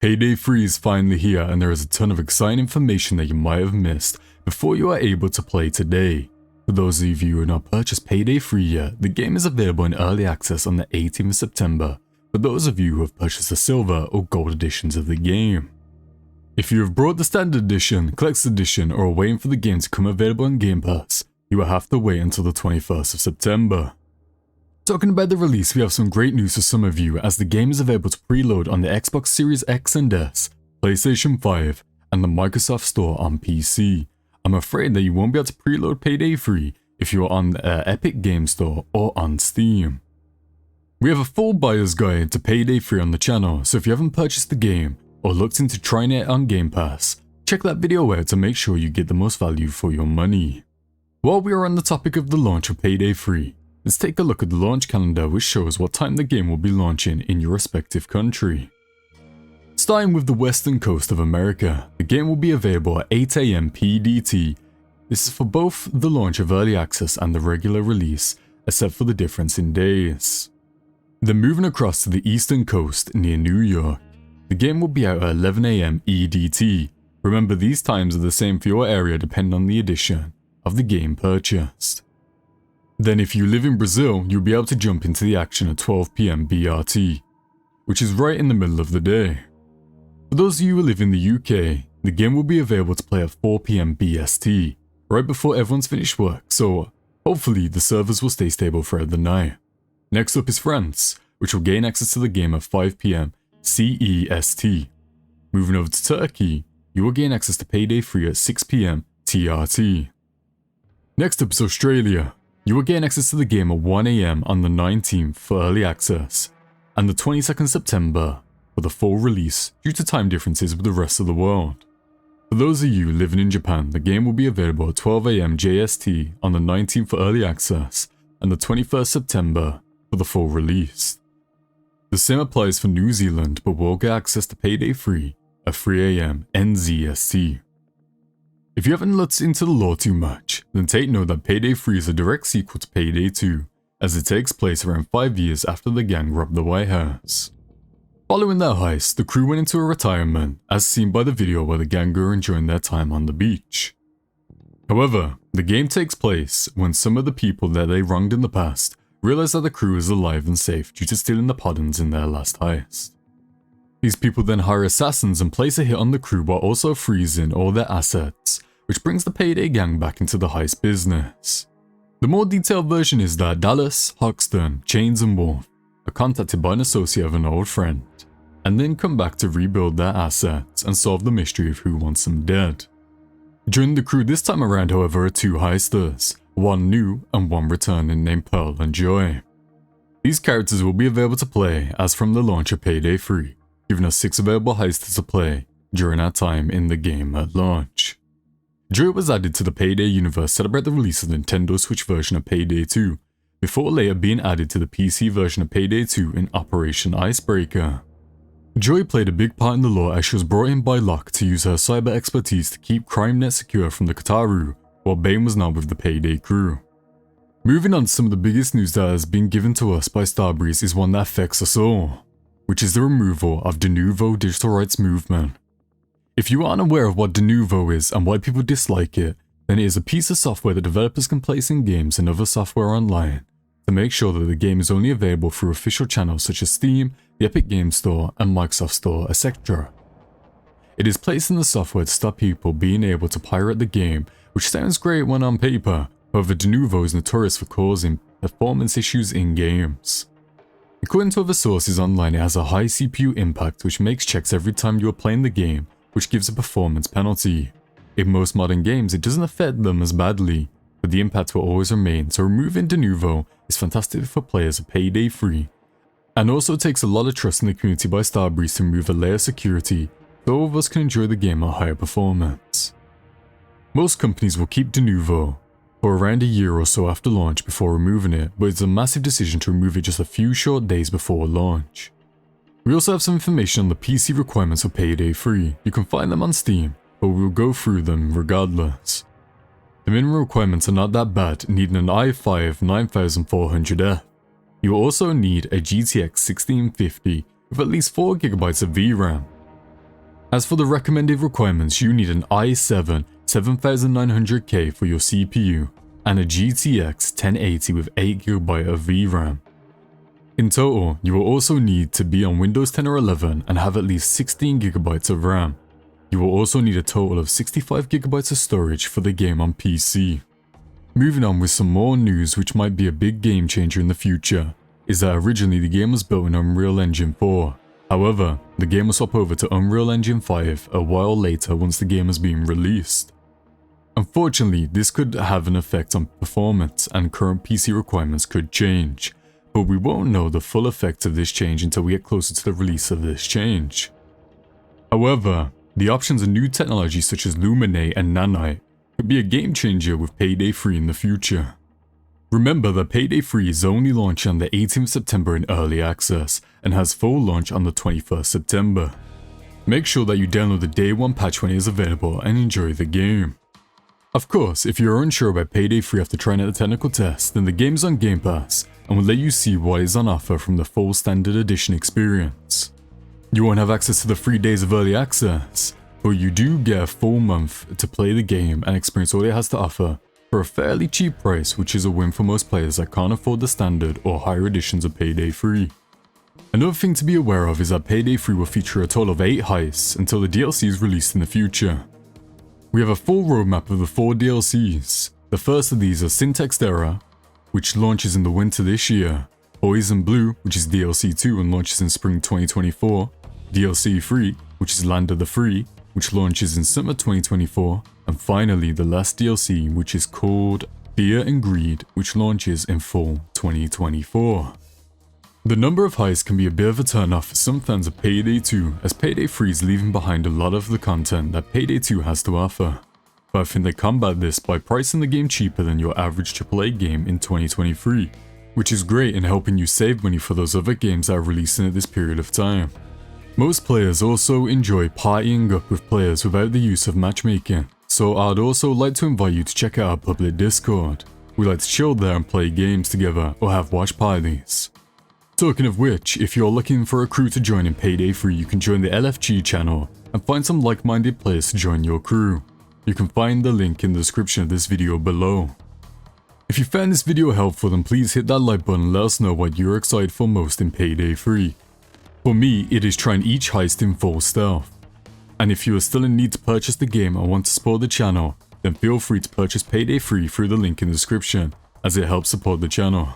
Payday 3 is finally here, and there is a ton of exciting information that you might have missed before you are able to play today. For those of you who have not purchased Payday 3 yet, the game is available in early access on the 18th of September for those of you who have purchased the silver or gold editions of the game. If you have brought the standard edition, collector's edition, or are waiting for the game to come available on Game Pass, you will have to wait until the 21st of September. Talking about the release, we have some great news for some of you, as the game is available to preload on the Xbox Series X and S, PlayStation 5, and the Microsoft Store on PC. I'm afraid that you won't be able to preload Payday 3 if you are on the Epic Game Store or on Steam. We have a full buyer's guide to Payday 3 on the channel, so if you haven't purchased the game or looked into trying it on Game Pass, check that video out to make sure you get the most value for your money. While we are on the topic of the launch of Payday 3, let's take a look at the launch calendar, which shows what time the game will be launching in your respective country. Starting with the western coast of America, the game will be available at 8 AM PDT. This is for both the launch of early access and the regular release, except for the difference in days. Then moving across to the eastern coast near New York, the game will be out at 11 AM EDT. Remember, these times are the same for your area depending on the edition of the game purchased. Then if you live in Brazil, you'll be able to jump into the action at 12 PM BRT, which is right in the middle of the day. For those of you who live in the UK, the game will be available to play at 4 PM BST, right before everyone's finished work, so hopefully the servers will stay stable throughout the night. Next up is France, which will gain access to the game at 5 PM CEST. Moving over to Turkey, you will gain access to Payday 3 at 6 PM TRT. Next up is Australia. You will gain access to the game at 1 AM on the 19th for early access, and the 22nd September for the full release due to time differences with the rest of the world. For those of you living in Japan, the game will be available at 12 AM JST on the 19th for early access, and the 21st September for the full release. The same applies for New Zealand, but will get access to Payday 3 at 3 AM NZST. If you haven't looked into the lore too much, then take note that Payday 3 is a direct sequel to Payday 2, as it takes place around 5 years after the gang robbed the White House. Following that heist, the crew went into a retirement, as seen by the video where the gang were enjoying their time on the beach. However, the game takes place when some of the people that they wronged in the past realize that the crew is alive and safe due to stealing the Poddens in their last heist. These people then hire assassins and place a hit on the crew while also freezing all their assets, which brings the Payday gang back into the heist business. The more detailed version is that Dallas, Hoxton, Chains and Wolf are contacted by an associate of an old friend, and then come back to rebuild their assets and solve the mystery of who wants them dead. Joining the crew this time around, however, are 2 heisters, one new and one returning, named Pearl and Joy. These characters will be available to play as from the launch of Payday 3, giving us 6 available heisters to play during our time in the game at launch. Joy was added to the Payday universe to celebrate the release of the Nintendo Switch version of Payday 2, before later being added to the PC version of Payday 2 in Operation Icebreaker. Joy played a big part in the lore as she was brought in by Locke to use her cyber expertise to keep CrimeNet secure from the Kataru, while Bane was now with the Payday crew. Moving on to some of the biggest news that has been given to us by Starbreeze is one that affects us all, which is the removal of Denuvo digital rights movement. If you aren't aware of what Denuvo is and why people dislike it, then it is a piece of software that developers can place in games and other software online to make sure that the game is only available through official channels such as Steam, the Epic Games Store, and Microsoft Store, etc. It is placed in the software to stop people being able to pirate the game, which sounds great when on paper. However, Denuvo is notorious for causing performance issues in games. According to other sources online, it has a high CPU impact which makes checks every time you are playing the game, which gives a performance penalty. In most modern games, it doesn't affect them as badly, but the impact will always remain, so removing Denuvo is fantastic for players of Payday 3, and also takes a lot of trust in the community by Starbreeze to remove a layer of security so all of us can enjoy the game at higher performance. Most companies will keep Denuvo for around a year or so after launch before removing it, but it's a massive decision to remove it just a few short days before launch. We also have some information on the PC requirements for Payday 3. You can find them on Steam, but we will go through them regardless. The minimum requirements are not that bad, needing an i5 9400F. You will also need a GTX 1650 with at least 4GB of VRAM. As for the recommended requirements, you need an i7 7900K for your CPU and a GTX 1080 with 8GB of VRAM. In total, you will also need to be on Windows 10 or 11 and have at least 16GB of RAM. You will also need a total of 65GB of storage for the game on PC. Moving on with some more news which might be a big game changer in the future, is that originally the game was built in Unreal Engine 4. However, the game will swap over to Unreal Engine 5 a while later once the game has been released. Unfortunately, this could have an effect on performance and current PC requirements could change, but we won't know the full effect of this change until we get closer to the release of this change. However, the options of new technology such as Luminate and Nanite could be a game changer with Payday 3 in the future. Remember that Payday 3 is only launching on the 18th September in early access and has full launch on the 21st September. Make sure that you download the day 1 patch when it is available and enjoy the game. Of course, if you are unsure about Payday 3 after trying out the technical test, then the game is on Game Pass and will let you see what is on offer from the full standard edition experience. You won't have access to the 3 days of early access, but you do get a full month to play the game and experience all it has to offer for a fairly cheap price, which is a win for most players that can't afford the standard or higher editions of Payday 3. Another thing to be aware of is that Payday 3 will feature a total of 8 heists until the DLC is released in the future. We have a full roadmap of the 4 DLCs. The first of these are Syntax Error, which launches in the winter this year, Poison Blue, which is DLC 2 and launches in spring 2024, DLC 3, which is Land of the Free, which launches in summer 2024, and finally the last DLC, which is called Fear and Greed, which launches in fall 2024. The number of heists can be a bit of a turn-off for some fans of Payday 2, as Payday 3 is leaving behind a lot of the content that Payday 2 has to offer. But I think they combat this by pricing the game cheaper than your average AAA game in 2023, which is great in helping you save money for those other games that are releasing at this period of time. Most players also enjoy partying up with players without the use of matchmaking, so I'd also like to invite you to check out our public Discord. We like to chill there and play games together or have watch parties. Talking of which, if you're looking for a crew to join in Payday 3, you can join the LFG channel and find some like-minded players to join your crew. You can find the link in the description of this video below. If you found this video helpful, then please hit that like button and let us know what you're excited for most in Payday 3. For me, it is trying each heist in full stealth. And if you are still in need to purchase the game and want to support the channel, then feel free to purchase Payday 3 through the link in the description, as it helps support the channel.